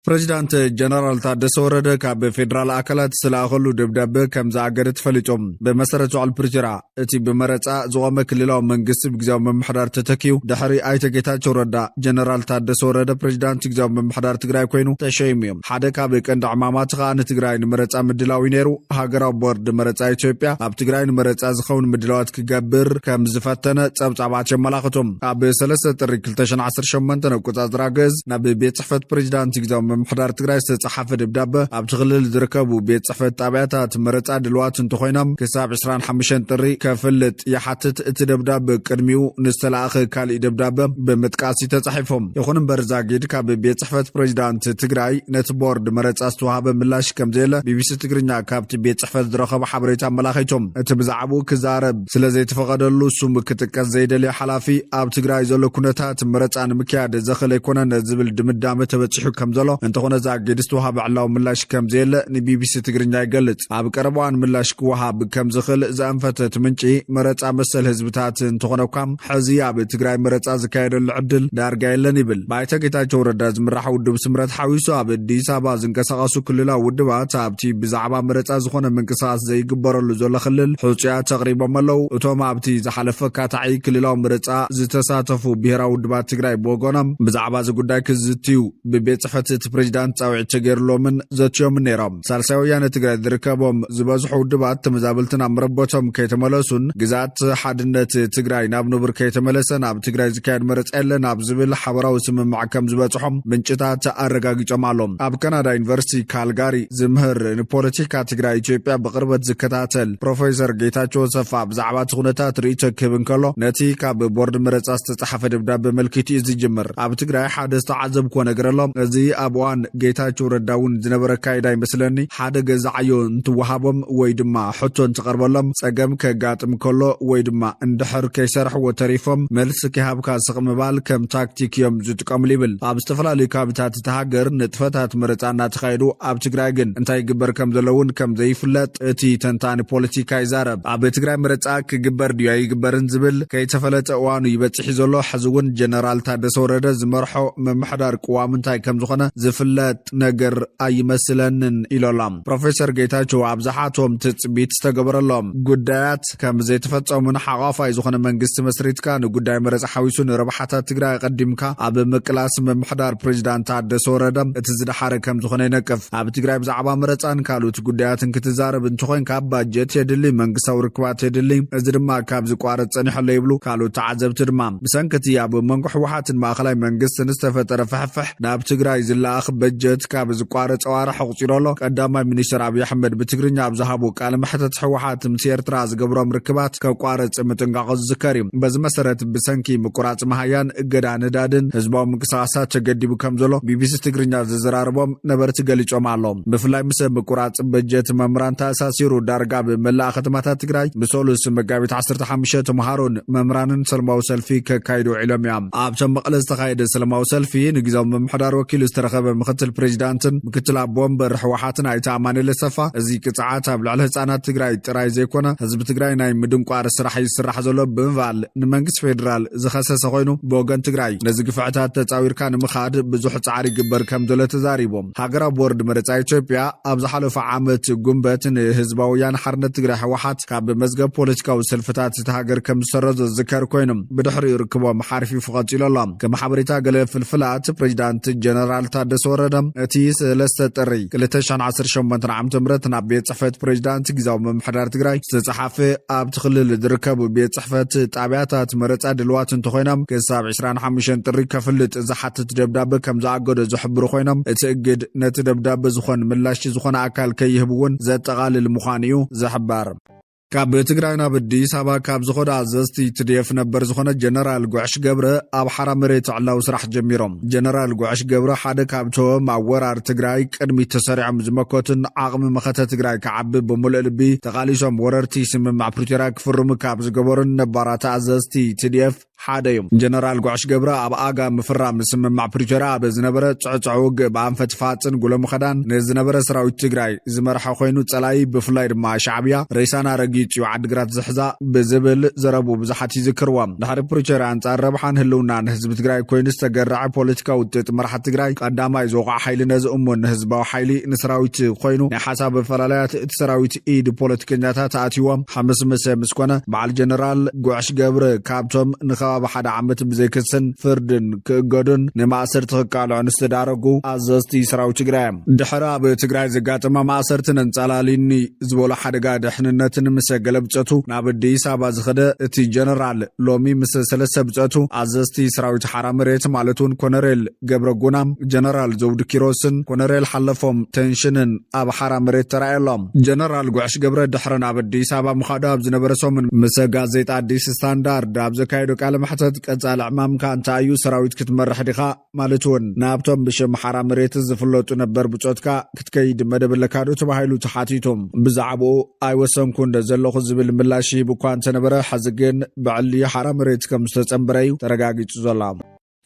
ፕሬዚዳንት ጀነራል ታደሰ ወረደ ካብ ፌደራል አካላት ስላኸሉ ደብዳቤ ከም ዝኣገደ ተፈሊጦም በመሰረቱ አልፕሪጅራ እቲ በመረጻ ዝቆመ ክልላዊ መንግስት ብግዚያዊ መምሕዳር ተተኪዩ ድሕሪ ኣይተ ጌታቸው ረዳ ጀነራል ታደሰ ወረደ ፕሬዚዳንት ግዚያዊ መምሕዳር ትግራይ ኮይኑ ተሸይሙ እዮም ሓደ ካብ ቀንዲ ዕማማት ከዓ ንትግራይ ንመረጻ ምድላው ነይሩ ሃገራዊ ቦርድ መረጻ ኢትዮጵያ ኣብ ትግራይ ንመረጻ ዝኸውን ምድላዋት ክገብር ከም ዝፈተነ ጸብጻባት የመላኽቶም ኣብ 3 ጥሪ 2018 ነቆጻጽራ ገዝ ናብ ቤት ጽሕፈት ፕሬዚዳንት ግዚያዊ መምሕዳር ትግራይ ዝተጻሕፈ ደብዳቤ ኣብ ትኽልል ዝርከቡ ቤት ጽሕፈት ጣብያታት መረጻ ድልዋት እንተኾይኖም ክሳብ 25 ጥሪ ከፍልጥ ይሓትት እቲ ደብዳቤ ቅድሚኡ ንዝተላእኸ ካልእ ደብዳቤ ብምጥቃስ ተጻሒፎም ይኹን እምበር ዛጊድ ካብ ቤት ጽሕፈት ፕሬዚዳንት ትግራይ ነቲ ቦርድ መረጻ ዝተዋሃበ ምላሽ ከም ዘየለ ቢቢሲ ትግርኛ ካብቲ ቤት ጽሕፈት ዝረኸበ ሓበሬታ ኣመላኺቶም እቲ ብዛዕባኡ ክዛረብ ስለዘይተፈቐደሉ ሱም ክጥቀስ ዘይደልየ ሓላፊ ኣብ ትግራይ ዘሎ ኩነታት መረጻ ንምክያድ ዘኽእል ኣይኮነን ዝብል ድምዳመ ተበፂሑ ከም ዘሎ እንተኾነ ዛጊድ ዝተዋሃበ ዕላዊ ምላሽ ከም ዘየለ ንቢቢሲ ትግርኛ ይገልጽ ኣብ ቀረባዋን ምላሽ ክወሃብ ከም ዝኽእል ዘኣንፈተት ምንጪ መረጻ መሰል ህዝብታት እንተኾነ እኳ ሕዚ ኣብ ትግራይ መረጻ ዝካየደሉ ዕድል ዳርጋ የለን ይብል ባይተ ጌታቸው ረዳ ዝምራሕ ውድብ ስምረት ሓዊሱ ኣብ አዲስ አበባ ዝንቀሳቐሱ ክልላዊ ውድባት ኣብቲ ብዛዕባ መረጻ ዝኾነ ምንቅስቓስ ዘይግበረሉ ዘሎ ክልል ሕፁያት ተቕሪቦም ኣለዉ እቶም ኣብቲ ዝሓለፈ ካታዒ ክልላዊ መረጻ ዝተሳተፉ ብሄራዊ ውድባት ትግራይ ብወገኖም ብዛዕባ እዚ ጉዳይ ክዝትዩ ብቤት ጽሕፈት እቲ ፕሬዚዳንት ጻውዒት ተገይሩሎምን ዘትዮም ነይሮም ሳልሳይ ወያነ ትግራይ ዝርከቦም ዝበዝሑ ውድባት ተመዛበልትን ኣብ መረበቶም ከይተመለሱን ግዛት ሓድነት ትግራይ ናብ ንቡር ከይተመለሰን ኣብ ትግራይ ዝካየድ መረጻ የለን ኣብ ዝብል ሓበራዊ ስምምዕ ከም ዝበጽሖም ምንጭታት ኣረጋጊጾም ኣሎም ኣብ ካናዳ ዩኒቨርሲቲ ካልጋሪ ዝምህር ንፖለቲካ ትግራይ ኢትዮጵያ ብቅርበት ዝከታተል ፕሮፌሰር ጌታቸው ሰፋ ብዛዕባ እቲ ኩነታት ርእይቶ ክህብ እንከሎ ነቲ ካብ ቦርድ መረጻ ዝተጻሕፈ ደብዳቤ መልኪቱ እዩ ዝጅምር ኣብ ትግራይ ሓደ ዝተዓዘብክዎ ነገር ኣሎ እዚ ኣብ እዋን ጌታቸው ረዳ እውን ዝነበረ ካይዳ ይመስለኒ ሓደ ገዛዓዮ እንትወሃቦም ወይ ድማ ሕቶ እንትቐርበሎም ጸገም ከጋጥም ከሎ ወይ ድማ እንድሕር ከይሰርሕዎ ተሪፎም መልሲ ክሃብካ ስቕ ምባል ከም ታክቲክ እዮም ዝጥቀምሉ ይብል ኣብ ዝተፈላለዩ ከባቢታት እቲ ሃገር ንጥፈታት መረጻ እናተኻየዱ ኣብ ትግራይ ግን እንታይ ይግበር ከም ዘለውን ከም ዘይፍለጥ እቲ ተንታኒ ፖለቲካ ይዛረብ ኣብ ትግራይ መረጻ ክግበር ድዩ ኣይግበርን ዝብል ከይተፈለጠ እዋኑ ይበጽሕ ዘሎ ሕዚ እውን ጀነራል ታደሰ ወረደ ዝመርሖ መምሕዳር ቅዋም እንታይ ከም ዝኾነ ዝፍለጥ ነገር ኣይመስለንን ኢሎም ፕሮፌሰር ጌታቸው ኣብዛሓቶም ትጽቢት ዝተገበረሎም ጉዳያት ከም ዘይተፈጸሙን ሓቋፋይ ዝኾነ መንግስቲ መስሪትካ ንጉዳይ መረጻ ሓዊሱ ንረብሓታት ትግራይ ቀዲምካ ኣብ ምቅላስ መምሕዳር ፕሬዚዳንት ታደሰ ወረደ እቲ ዝደሓረ ከም ዝኾነ ይነቅፍ ኣብ ትግራይ ብዛዕባ መረጻን ካልኦት ጉዳያትን ክትዛረብ እንትኾንካ ባጀት የድሊ መንግስታዊ ርክባት የድሊ እዚ ድማ ካብ ዝቋረጽ ጸኒሑ ይብሉ ካልኦት ተዓዘብቲ ድማ ብሰንከቲ ኣብ መንጎ ሕወሓትን ማእኸላይ መንግስትን ዝተፈጠረ ፍሕፍሕ ናብ ትግራይ ዝለኣኽ በጀት ካብ ዝቋረጽ ዋርሕ ኣቕፂሮሎ ቀዳማይ ሚኒስትር ኣብይ ኣሕመድ ብትግርኛ ኣብ ዝሃቡ ቃለ መሕተት ሕወሓት ምስ ኤርትራ ዝገብሮም ርክባት ከቋረጽ ምጥንቃቕ ዝዝከር እዩ በዚ መሰረት ብሰንኪ ምቁራጽ መሃያን እገዳ ነዳድን ህዝባዊ ምንቅስቓሳት ተገዲቡ ከም ዘሎ ቢቢሲ ትግርኛ ዝዘራርቦም ነበርቲ ገሊጾም ኣሎም ብፍላይ ምስ ምቁራጽ በጀት መምራን ተኣሳሲሩ ዳርጋ ብመላእ ከተማታት ትግራይ ብሰሉስ መጋቢት 15 ተምሃሮን መምራንን ሰለማዊ ሰልፊ ከካይዱ ዒሎም እዮም ኣብቶም መቐለ ዝተኻየደ ሰለማዊ ሰልፊ ንግዛዊ መምሕዳር ወኪል ዝተረኸበ ምክትል ፕሬዚዳንትን ምክትል ኣቦወንበር ሕወሓትን ኣይተ ኣማኑኤል ሰፋ እዚ ቅጽዓት ኣብ ልዕሊ ህጻናት ትግራይ ጥራይ ዘይኮነ ህዝቢ ትግራይ ናይ ምድንቋር ስራሕ ይስራሕ ዘሎ ብምባል ንመንግስቲ ፌደራል ዝኸሰሰ ኮይኑ ብወገን ትግራይ ነዚ ግፍዕታት ተጻዊርካ ንምኻድ ብዙሕ ጻዕሪ ይግበር ከም ዘሎ ተዛሪቦም ሃገራዊ ቦርድ መረጻ ኢትዮጵያ ኣብ ዝሓለፈ ዓመት ጉንበት ንህዝባዊ ወያነ ሓርነት ትግራይ ሕወሓት ካብ መዝገብ ፖለቲካዊ ሰልፍታት እቲ ሃገር ከም ዝሰረዞ ዝዝከር ኮይኖም ብድሕሪኡ ርክቦም ሓሪፉ ቀፂሎሎም ከም ሓበሬታ ገለ ፍልፍላት ፕሬዚዳንት ጀነራል ታደሰ ወረደ እቲ 3 ጥሪ 2018 ዓ.ም ናብ ቤት ጽሕፈት ፕሬዚዳንት ግዚያዊ መምሕዳር ትግራይ ዝተጻሕፈ ኣብ ትኽልል ዝርከቡ ቤት ጽሕፈት ጣብያታት መረጻ ድልዋት እንተኾይኖም ክሳብ 25 ጥሪ ከፍልጥ ዝሓትት ደብዳቤ ከም ዝኣገዶ ዝሕብሩ ኮይኖም እቲ እግድ ነቲ ደብዳቤ ዝኾነ ምላሽ ዝኾነ ኣካል ከይህብውን ዘጠቓልል ምዃኑ እዩ ዝሕበር ካብ ትግራይ ናብ አዲስ አበባ ካብ ዝኸዳ ኣዘዝቲ ትዲኤፍ ነበር ዝኾነ ጀነራል ጉዕሽ ገብረ ኣብ ሓራ መሬት ዕላው ስራሕ ጀሚሮም ጀነራል ጉዕሽ ገብረ ሓደ ካብቶም ኣብ ወራር ትግራይ ቅድሚ ተሰሪዖም ዝመከቱን ዓቕሚ መኸተ ትግራይ ከዓቢ ብምሉእ ልቢ ተቓሊሶም ወረርቲ ስምምዕ ፕሪቶሪያ ክፍርሙ ካብ ዝገበሩን ነባራት ኣዘዝቲ ትዲኤፍ حاديم جنرال قعش قبرة أبقى مفرام سممع بريجرا بزنبرة تعوق بأنفت فاتن قولو مخدان نزنبرة سراوي تجراي زمرحة خوينو تلاي بفلاير مع شعبية ريسانا رقيت يوعد قرات زحزا بزبل زربو بزحاتي ذكروام دحر بريجرا انت ربحان هلونا نهزب تجراي كوينو استقرع بوليتيكا وتتمرحة تجراي قداما يزوقع حيلي نزقمو نهزباو حيلي نسراوي خوينو نحساب الفلالات تسراوي ايد بوليتيكنياتا تاتيوام حمس مسكونا بعد جنرال قعش قبرة كابتوم نخواب حدا عمت بزيكسن فردن كقدن نماسر تغكالو عن استدارقو عزازتي سراو تقرايم دحرا بتقراي زقاتما ماسرتن انتالاليني زبولو حدقا دحننتن مسا قلبتاتو نابدي سابا زخده اتي جنرال لومي مسا سلسة بتاتو عزازتي سراو تحرام ريت مالتون كونريل قبرة قنام جنرال زود كيروسن كونريل حلفهم تنشنن اب حرام ريت ترايلهم جنرال قعش قبرة دحرا نابدي سابا مخاداب زنبرسو من مسا غازيت عديس ستاندارد داب زكايدو كالم حتت قصال عمام كان تايو سراويت كتمرح ديخا مالتون نابتوم بشم حرام ريت زفلوتو نبر بصوتكا كتكيد مدبلكادو تبايلو تحاتيتهم بزعبو اي وسمكون دزلو زبل ملاشي بكوان تنبره حزقن بعلي حرام ريت كمستصمبريو ترغاغيت زلام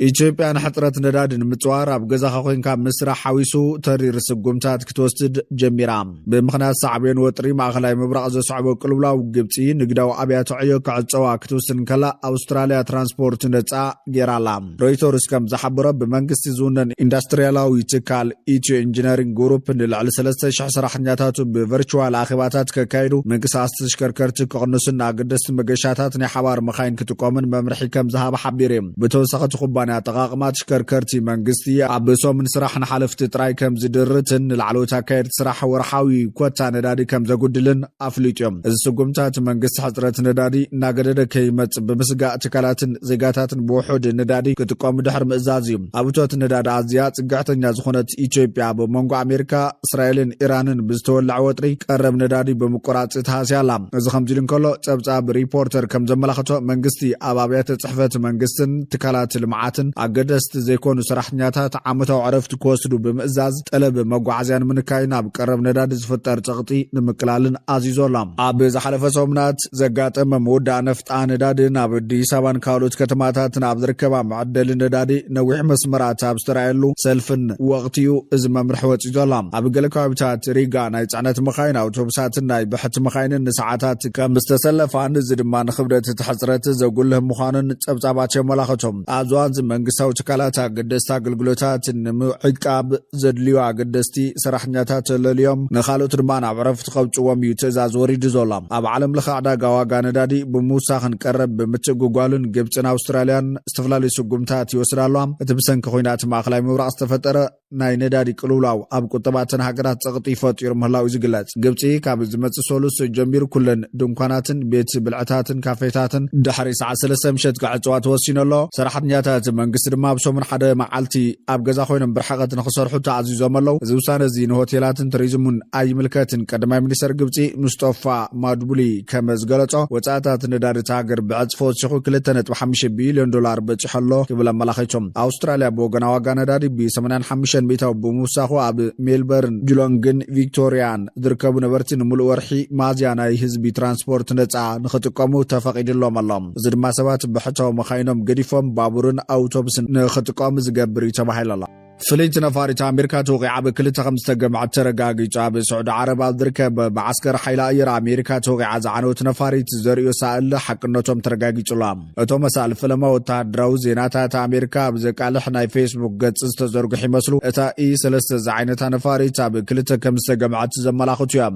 ኢትዮጵያን ሕጥረት ነዳድን ምጽዋር ኣብ ገዛኻ ኮይንካ መስራሕ ሓዊሱ ተሪር ስጉምታት ክትወስድ ጀሚራ ብምኽንያት ሳዕቤን ወጥሪ ማእኸላይ ምብራቕ ዘስዕቦ ቅልውላው ግብፂ ንግዳዊ ኣብያተ ዕዮ ክዕፀዋ ክትውስን ከላ ኣውስትራልያ ትራንስፖርት ነፃ ጌራላ ሮይተርስ ከም ዝሓበሮ ብመንግስቲ ዝውነን ኢንዱስትርያላዊ ትካል ኢትዮ ኢንጂነሪንግ ግሩፕ ንልዕሊ 3000 ሰራሕተኛታቱ ብቨርቹዋል ኣኼባታት ከካይዱ ምንቅስቓስ ተሽከርከርቲ ክቕንሱን ኣገደስቲ መገሻታት ናይ ሓባር መኻይን ክትቆምን መምርሒ ከም ዝሃበ ሓቢሩ ብተወሳኺ ኩባንያ ተቃቅማት ሽከርከርቲ መንግስቲ ኣብ ሶምን ስራሕ ንሓለፍቲ ጥራይ ከም ዝድርትን ንላዕለዎት ኣካየድቲ ስራሕ ወርሓዊ ኮታ ነዳዲ ከም ዘጉድልን ኣፍሊጥዮም እዚ ስጉምታት መንግስቲ ሕፅረት ነዳዲ እናገደደ ከይመጽእ ብምስጋእ ትካላትን ዜጋታትን ብውሑድ ነዳዲ ክጥቀሙ ድሕሪ ምእዛዝ እዩ ኣብ እቶት ነዳዲ ኣዝያ ጽጋዕተኛ ዝኾነት ኢትዮጵያ ብመንጎ ኣሜሪካ እስራኤልን ኢራንን ብዝተወላዕ ወጥሪ ቀረብ ነዳዲ ብምቁራጽ ተሃስያላ እዚ ከምዚ ኢሉ እንከሎ ጸብጻብ ሪፖርተር ከም ዘመላኽቶ መንግስቲ ኣብ ኣብያተ ጽሕፈት መንግስትን ትካላት ልምዓት ኣገደስቲ ዘይኮኑ ሰራሕተኛታት ዓመታዊ ዕረፍቲ ክወስዱ ብምእዛዝ ጠለብ መጓዓዝያን ምንካይን ኣብ ቀረብ ነዳዲ ዝፍጠር ጸቕጢ ንምቅላልን ኣዚዞሎም ኣብ ዝሓለፈ ሰሙናት ዘጋጠመ ምውዳእ ነፍጣ ነዳድን ኣብ ኣዲስ ኣበባን ካልኦት ከተማታትን ኣብ ዝርከባ መዐደሊ ነዳዲ ነዊሕ መስመራት ኣብ ዝተራእየሉ ሰልፍን ወቕቲኡ እዚ መምርሒ ወፂኡ ዘሎ ኣብ ገለ ከባቢታት ሪጋ ናይ ጽዕነት መኻይን ኣውቶቡሳትን ናይ ብሕቲ መኻይንን ንሰዓታት ከም ዝተሰለፋን እዚ ድማ ንኽብደት እቲ ሕፅረት ዘጉልህ ምዃኑን ጸብጻባት የመላኽቶም ኣዝዋን መንግስታዊ ትካላት ኣገደስቲ ኣገልግሎታት ንምዕቃብ ዘድልዩ ኣገደስቲ ሰራሕተኛታት ለልዮም ንኻልኦት ድማ ናብ ዕረፍቲ ከብጽዎም እዩ ትእዛዝ ወሪዱ ዘሎ ኣብ ዓለም ለኸ ዕዳጋ ዋጋ ነዳዲ ብምውሳኽን ቀረብ ብምትግጓሉን ግብፅን ኣውስትራልያን ዝተፈላለዩ ስጉምታት ይወስዳሉ እቲ ብሰንኪ ኩናት ማእኸላይ ምብራቕ ዝተፈጠረ ናይ ነዳዲ ቅልውላው ኣብ ቁጠባትን ሃገራት ጸቕጢ ፈጢሩ ምህላው ዝግለጽ ግብፂ ካብ ዝመጽእ ሰሉስ ጀሚሩ ኩለን ድንኳናትን ቤት ብልዕታትን ካፌታትን ድሕሪ ሰዓት 3 ምሸት ክዕፅዋ ተወሲኑሎ ሰራሕተኛታት መንግስቲ ድማ ብሶሙን ሓደ መዓልቲ ኣብ ገዛ ኮይኖም ብርሕቐት ንኽሰርሑ ተኣዚዞም ኣለዉ እዚ ውሳነ እዚ ንሆቴላትን ቱሪዝምን ኣይምልከትን ቀዳማይ ሚኒስተር ግብፂ ሙስጠፋ ማድቡሊ ከም ዝገለጾ ወጻእታት ነዳዲ ሃገር ብዕፅፎ ወሲኹ 2.5 ቢልዮን ዶላር በፂሖሎ ክብል ኣመላኺቶም ኣውስትራልያ ብወገና ዋጋ ነዳዲ ብ85 ሚታው ብምውሳኹ ኣብ ሜልበርን ጁሎንግን ቪክቶሪያን ዝርከቡ ነበርቲ ንምሉእ ወርሒ ማዝያ ናይ ህዝቢ ትራንስፖርት ነፃ ንኽጥቀሙ ተፈቒድሎም ኣሎም እዚ ድማ ሰባት ብሕታዊ መኻይኖም ገዲፎም ባቡርን ኣውቶቡስን ንኽጥቀሙ ዝገብር እዩ ተባሂሉ ኣሎ فليت نفاري أمريكا توقع بكل تخم استجمع ترجاجي جاب سعود عرب الدركة بعسكر حيلا إير أمريكا توقع زعنوت نفاري تزريو سائل حق نتوم ترجاجي جلام توم سأل فيلم وتدرو زينات أمريكا بذك على حنا فيسبوك قد استزرق حمسلو إتا إي سلست زعنت نفاري تاب كل تخم استجمع تزملا خطيام